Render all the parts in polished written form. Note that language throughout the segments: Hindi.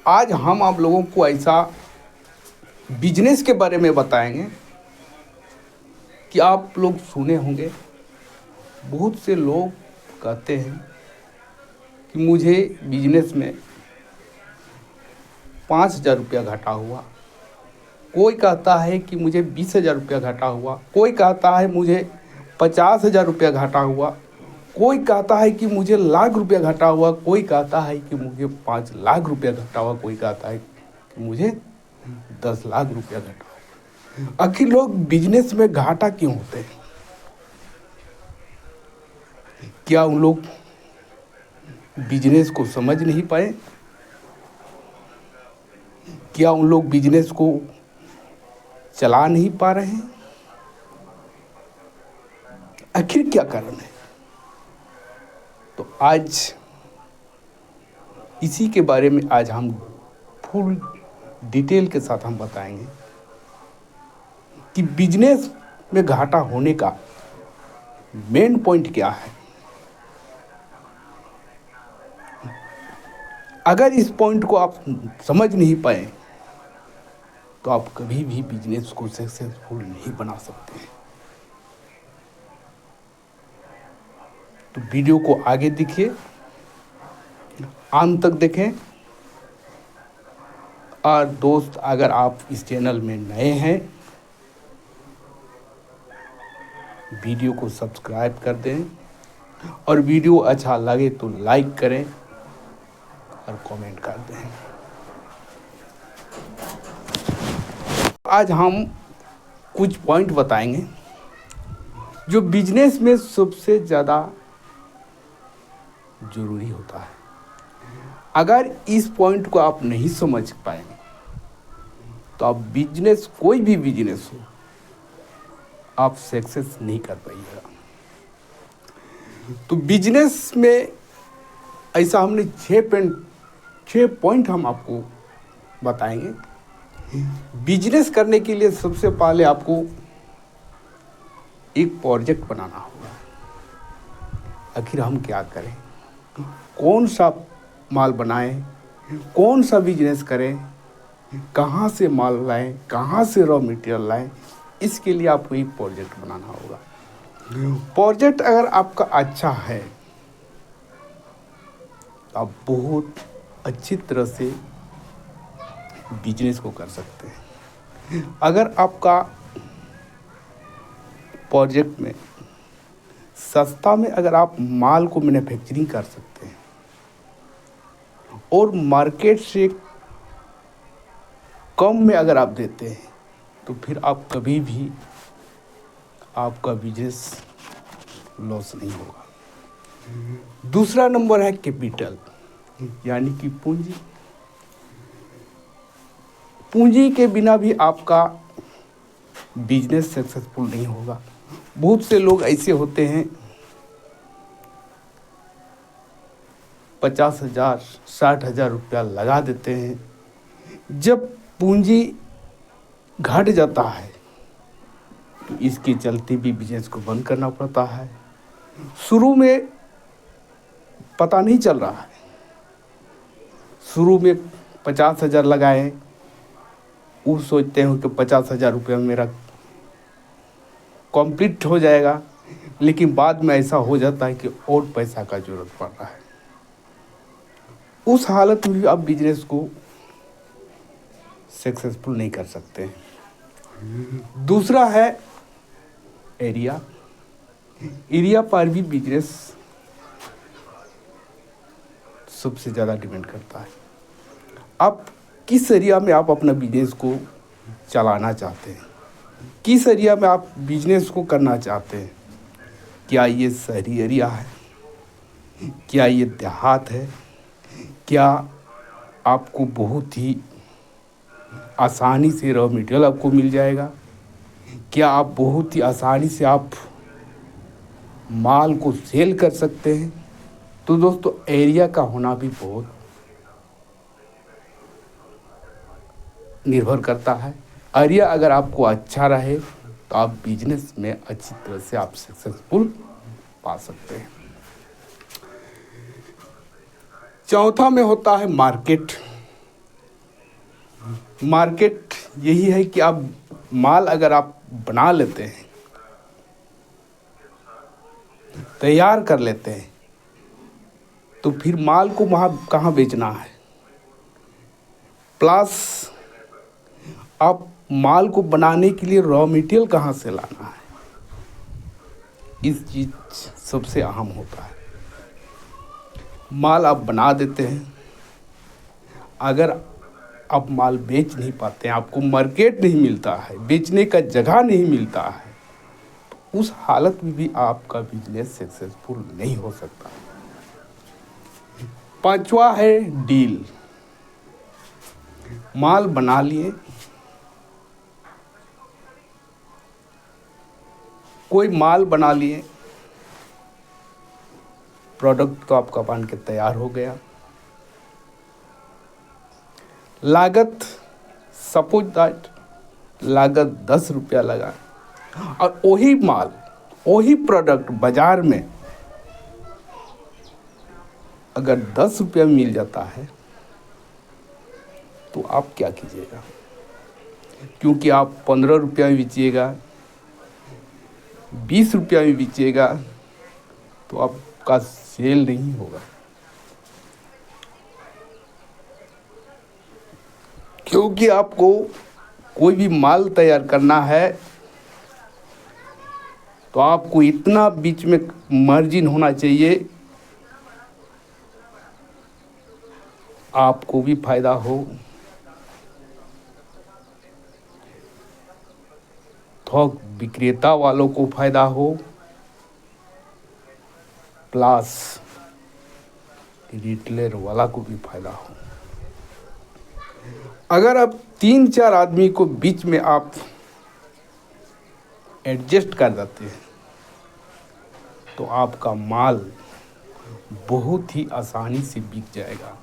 आज हम आप लोगों को ऐसा बिजनेस के बारे में बताएंगे कि आप लोग सुने होंगे, बहुत से लोग कहते हैं कि मुझे बिजनेस में 5,000 रुपया घाटा हुआ, कोई कहता है कि मुझे 20,000 रुपया घाटा हुआ, कोई कहता है मुझे 50,000 रुपया घाटा हुआ, कोई कहता है कि मुझे लाख रुपया घाटा हुआ, कोई कहता है कि मुझे 5 लाख रुपया घाटा हुआ, कोई कहता है कि मुझे 10 लाख रुपया घाटा हुआ। आखिर लोग बिजनेस में घाटा क्यों होते हैं? क्या उन लोग बिजनेस को समझ नहीं पाए? क्या उन लोग बिजनेस को चला नहीं पा रहे हैं? आखिर क्या कारण है? तो आज इसी के बारे में आज हम फुल डिटेल के साथ हम बताएंगे कि बिजनेस में घाटा होने का मेन पॉइंट क्या है। अगर इस पॉइंट को आप समझ नहीं पाए तो आप कभी भी बिजनेस को सक्सेसफुल नहीं बना सकते हैं। तो वीडियो को आगे देखिए, अंत तक देखें। और दोस्त, अगर आप इस चैनल में नए हैं, वीडियो को सब्सक्राइब कर दें और वीडियो अच्छा लगे तो लाइक करें और कमेंट कर दें। आज हम कुछ पॉइंट बताएंगे जो बिजनेस में सबसे ज़्यादा ज़रूरी होता है। अगर इस पॉइंट को आप नहीं समझ पाएंगे तो आप बिजनेस, कोई भी बिजनेस हो, आप सक्सेस नहीं कर पाइएगा। तो बिजनेस में ऐसा हमने 6 पॉइंट हम आपको बताएंगे। बिजनेस करने के लिए सबसे पहले आपको एक प्रोजेक्ट बनाना होगा। आखिर हम क्या करें, कौन सा माल बनाएं, कौन सा बिजनेस करें, कहाँ से माल लाएं, कहाँ से रॉ मटेरियल लाएं, इसके लिए आपको एक प्रोजेक्ट बनाना होगा। प्रोजेक्ट अगर आपका अच्छा है तो आप बहुत अच्छी तरह से बिजनेस को कर सकते हैं। अगर आपका प्रोजेक्ट में सस्ता में अगर आप माल को मैन्युफैक्चरिंग कर सकते हैं और मार्केट से कम में अगर आप देते हैं तो फिर आप कभी भी आपका बिजनेस लॉस नहीं होगा। दूसरा नंबर है कैपिटल, यानी कि पूंजी। पूंजी के बिना भी आपका बिजनेस सक्सेसफुल नहीं होगा। बहुत से लोग ऐसे होते हैं 50,000 60,000 रुपया लगा देते हैं। जब पूंजी घट जाता है तो इसके चलते भी बिजनेस को बंद करना पड़ता है। शुरू में पता नहीं चल रहा है, शुरू में 50,000 लगाए, वो सोचते हैं कि 50,000 रुपये में मेरा कंप्लीट हो जाएगा, लेकिन बाद में ऐसा हो जाता है कि और पैसा का जरूरत पड़ रहा है। उस हालत में भी आप बिजनेस को सक्सेसफुल नहीं कर सकते हैं। दूसरा है एरिया। एरिया पर भी बिजनेस सबसे ज़्यादा डिपेंड करता है। आप किस एरिया में आप अपना बिजनेस को चलाना चाहते हैं, किस एरिया में आप बिजनेस को करना चाहते हैं। क्या ये शहरी एरिया है, क्या ये देहात है, क्या आपको बहुत ही आसानी से रॉ मटेरियल आपको मिल जाएगा, क्या आप बहुत ही आसानी से आप माल को सेल कर सकते हैं। तो दोस्तों, एरिया का होना भी बहुत निर्भर करता है। एरिया अगर आपको अच्छा रहे तो आप बिजनेस में अच्छी तरह से आप सक्सेसफुल पा सकते हैं। चौथा में होता है मार्केट। मार्केट यही है कि आप माल अगर आप बना लेते हैं, तैयार कर लेते हैं, तो फिर माल को वहाँ कहाँ बेचना है। प्लस आप माल को बनाने के लिए रॉ मटेरियल कहाँ से लाना है, इस चीज़ सबसे अहम होता है। माल आप बना देते हैं, अगर आप माल बेच नहीं पाते हैं, आपको मार्केट नहीं मिलता है, बेचने का जगह नहीं मिलता है, तो उस हालत में भी आपका बिजनेस सक्सेसफुल नहीं हो सकता। पांचवा है डील। माल बना लिए, कोई माल बना लिए, प्रोडक्ट तो आपका बन के तैयार हो गया, लागत सपोज दैट लागत 10 रुपया लगा, और वही माल वही प्रोडक्ट बाजार में अगर 10 रुपया मिल जाता है तो आप क्या कीजिएगा, क्योंकि आप 15 रुपया में बेचिएगा, 20 रुपया में बेचिएगा, तो आपका सेल नहीं होगा। क्योंकि आपको कोई भी माल तैयार करना है तो आपको इतना बीच में मार्जिन होना चाहिए, आपको भी फायदा हो, थोक विक्रेता वालों को फायदा हो, प्लस रिटेलर वाला को भी फायदा हो। अगर आप 3-4 आदमी को बीच में आप एडजस्ट कर देते हैं तो आपका माल बहुत ही आसानी से बिक जाएगा।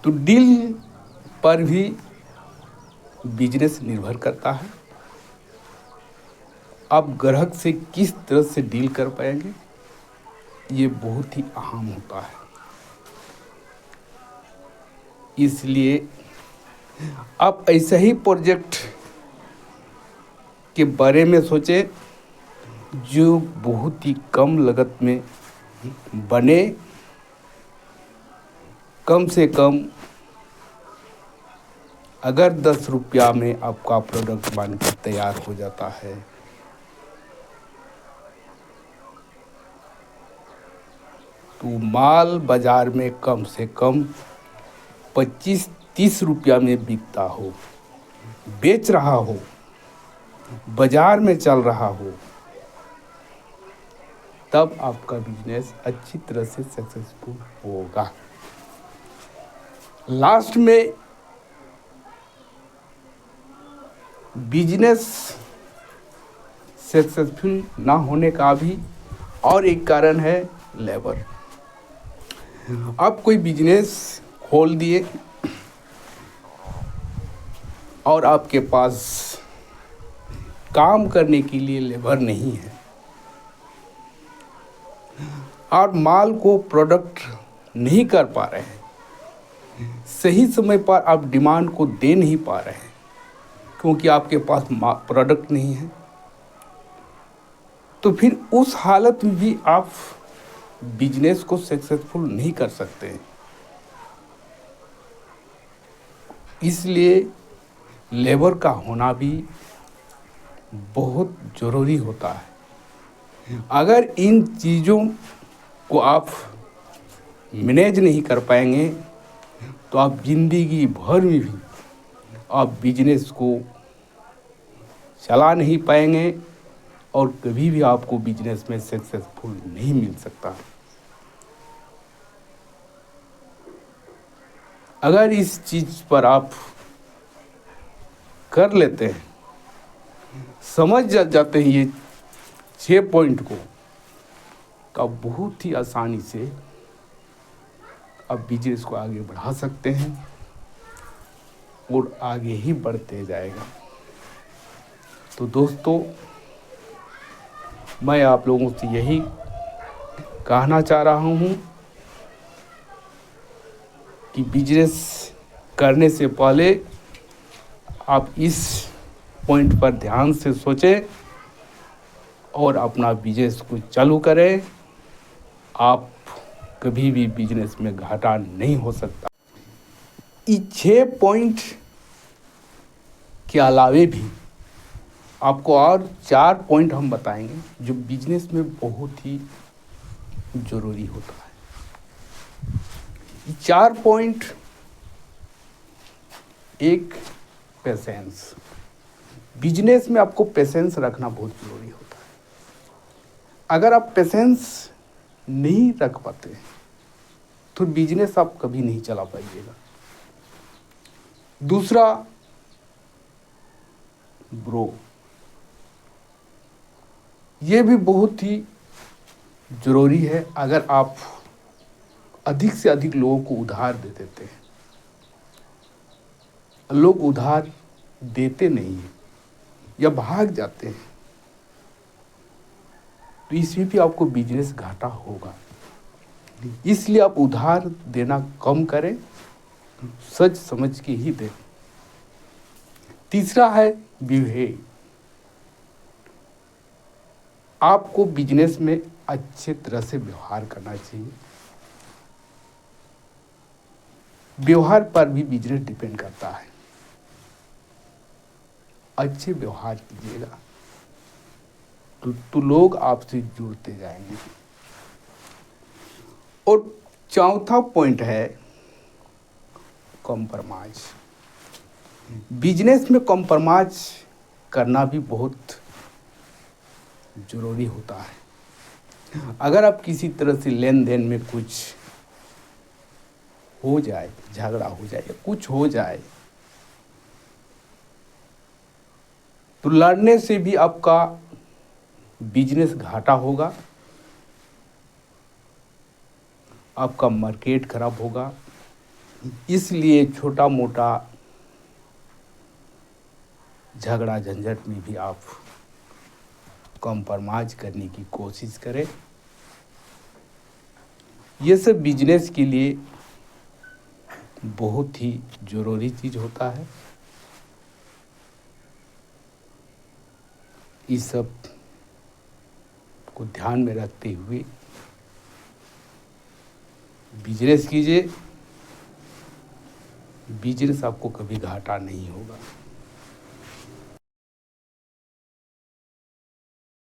तो डील पर भी बिजनेस निर्भर करता है। आप ग्राहक से किस तरह से डील कर पाएंगे, ये बहुत ही अहम होता है। इसलिए आप ऐसा ही प्रोजेक्ट के बारे में सोचें जो बहुत ही कम लागत में बने, कम से कम अगर 10 रुपया में आपका प्रोडक्ट बनकर तैयार हो जाता है तो माल बाजार में कम से कम 25-30 रुपया में बिकता हो, बेच रहा हो, बाजार में चल रहा हो, तब आपका बिजनेस अच्छी तरह से सक्सेसफुल होगा। लास्ट में बिजनेस सक्सेसफुल ना होने का भी और एक कारण है लेबर। आप कोई बिजनेस खोल दिए और आपके पास काम करने के लिए लेबर नहीं है, और माल को प्रोडक्ट नहीं कर पा रहे हैं, सही समय पर आप डिमांड को दे नहीं पा रहे हैं क्योंकि आपके पास प्रोडक्ट नहीं है, तो फिर उस हालत में भी आप बिजनेस को सक्सेसफुल नहीं कर सकते हैं। इसलिए लेबर का होना भी बहुत ज़रूरी होता है। अगर इन चीज़ों को आप मैनेज नहीं कर पाएंगे तो आप ज़िंदगी भर में भी आप बिजनेस को चला नहीं पाएंगे और कभी भी आपको बिजनेस में सक्सेसफुल नहीं मिल सकता। अगर इस चीज़ पर आप कर लेते हैं, समझ जाते हैं ये 6 पॉइंट को, तो बहुत ही आसानी से आप बिजनेस को आगे बढ़ा सकते हैं और आगे ही बढ़ते जाएगा। तो दोस्तों, मैं आप लोगों से यही कहना चाह रहा हूँ कि बिजनेस करने से पहले आप इस पॉइंट पर ध्यान से सोचें और अपना बिजनेस को चालू करें। आप कभी भी बिजनेस में घाटा नहीं हो सकता। ये 6 पॉइंट के अलावे भी आपको और 4 पॉइंट हम बताएंगे जो बिजनेस में बहुत ही ज़रूरी होता है। ये 4 पॉइंट, एक, पेशेंस। बिजनेस में आपको पेशेंस रखना बहुत ज़रूरी होता है। अगर आप पेशेंस नहीं रख पाते तो बिजनेस आप कभी नहीं चला पाइएगा। दूसरा, ग्रो। ये भी बहुत ही ज़रूरी है। अगर आप अधिक से अधिक लोगों को उधार दे देते हैं, लोग उधार देते नहीं हैं या भाग जाते हैं, तो इसमें भी आपको बिजनेस घाटा होगा। इसलिए आप उधार देना कम करें, सच समझ के ही दें। तीसरा है बिहेव। आपको बिजनेस में अच्छे तरह से व्यवहार करना चाहिए। व्यवहार पर भी बिजनेस डिपेंड करता है। अच्छे व्यवहार कीजिएगा तो लोग आपसे जुड़ते जाएंगे। और चौथा पॉइंट है कॉम्प्रोमाइज। बिजनेस में कॉम्प्रोमाइज करना भी बहुत ज़रूरी होता है। अगर आप किसी तरह से लेन देन में कुछ हो जाए, झगड़ा हो जाए या कुछ हो जाए, तो लड़ने से भी आपका बिजनेस घाटा होगा, आपका मार्केट खराब होगा। इसलिए छोटा मोटा झगड़ा झंझट में भी आप कॉम्प्रोमाइज करने की कोशिश करें। ये सब बिजनेस के लिए बहुत ही ज़रूरी चीज़ होता है। इस सब को ध्यान में रखते हुए बिजनेस कीजिए। बिजनेस आपको कभी घाटा नहीं होगा।